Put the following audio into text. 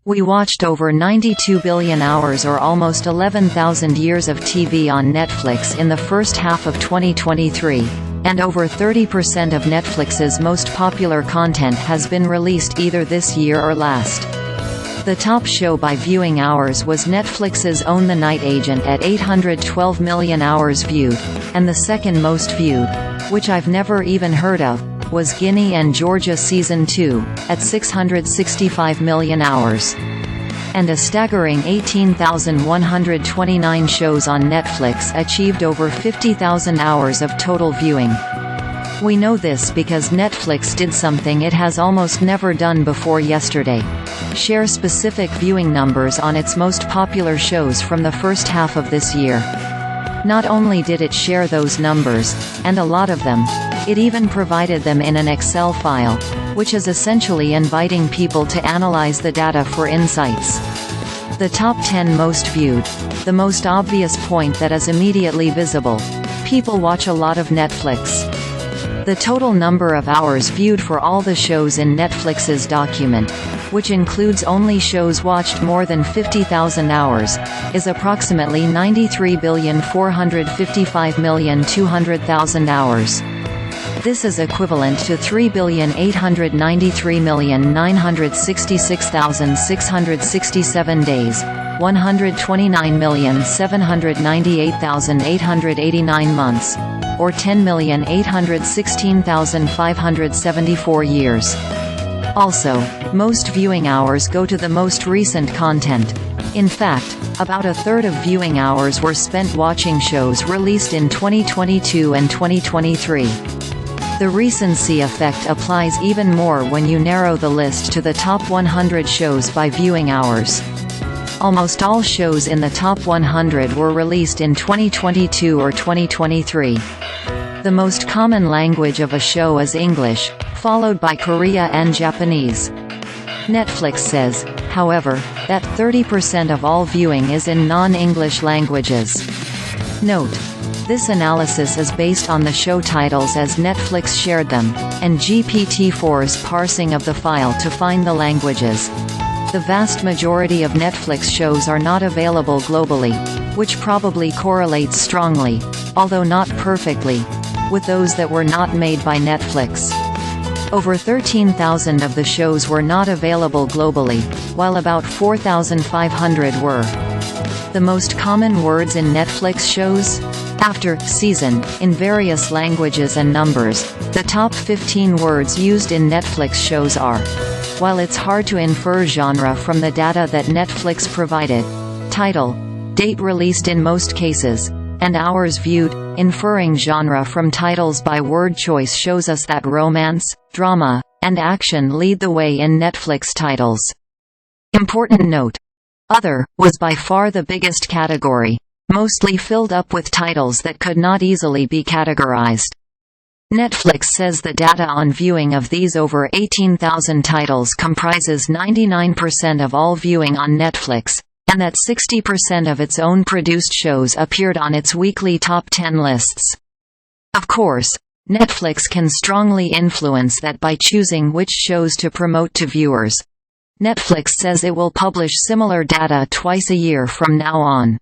We watched over 92 billion hours or almost 11,000 years of TV on Netflix in the first half of 2023, and over 30% of Netflix's most popular content has been released either this year or last. The top show by viewing hours was Netflix's Own the Night Agent at 812 million hours viewed, and the second most viewed, which I've never even heard of, was Ginney Georgia Season 2, at 665 million hours. And a staggering 18,129 shows on Netflix achieved over 50,000 hours of total viewing. We know this because Netflix did something it has almost never done before yesterday: share specific viewing numbers on its most popular shows from the first half of this year. Not only did it share those numbers, and a lot of them, it even provided them in an Excel file, which is essentially inviting people to analyze the data for insights. The top 10 most viewed. The most obvious point that is immediately visible: people watch a lot of Netflix. The total number of hours viewed for all the shows in Netflix's document, which includes only shows watched more than 50,000 hours, is approximately 93,455,200,000 hours. This is equivalent to 3,893,966,667 days, 129,798,889 months, or 10,816,574 years. Also, most viewing hours go to the most recent content. In fact, about a third of viewing hours were spent watching shows released in 2022 and 2023. The recency effect applies even more when you narrow the list to the top 100 shows by viewing hours. Almost all shows in the top 100 were released in 2022 or 2023. The most common language of a show is English, followed by Korea and Japanese. Netflix says, however, that 30% of all viewing is in non-English languages. Note: this analysis is based on the show titles as Netflix shared them, and GPT-4's parsing of the file to find the languages. The vast majority of Netflix shows are not available globally, which probably correlates strongly, although not perfectly, with those that were not made by Netflix. Over 13,000 of the shows were not available globally, while about 4,500 were. The most common words in Netflix shows? After season, in various languages and numbers, the top 15 words used in Netflix shows are: while it's hard to infer genre from the data that Netflix provided, title, date released in most cases, and hours viewed, inferring genre from titles by word choice shows us that romance, drama, and action lead the way in Netflix titles. Important note: other was by far the biggest category, mostly filled up with titles that could not easily be categorized. Netflix says the data on viewing of these over 18,000 titles comprises 99% of all viewing on Netflix, and that 60% of its own produced shows appeared on its weekly top 10 lists. Of course, Netflix can strongly influence that by choosing which shows to promote to viewers. Netflix says it will publish similar data twice a year from now on.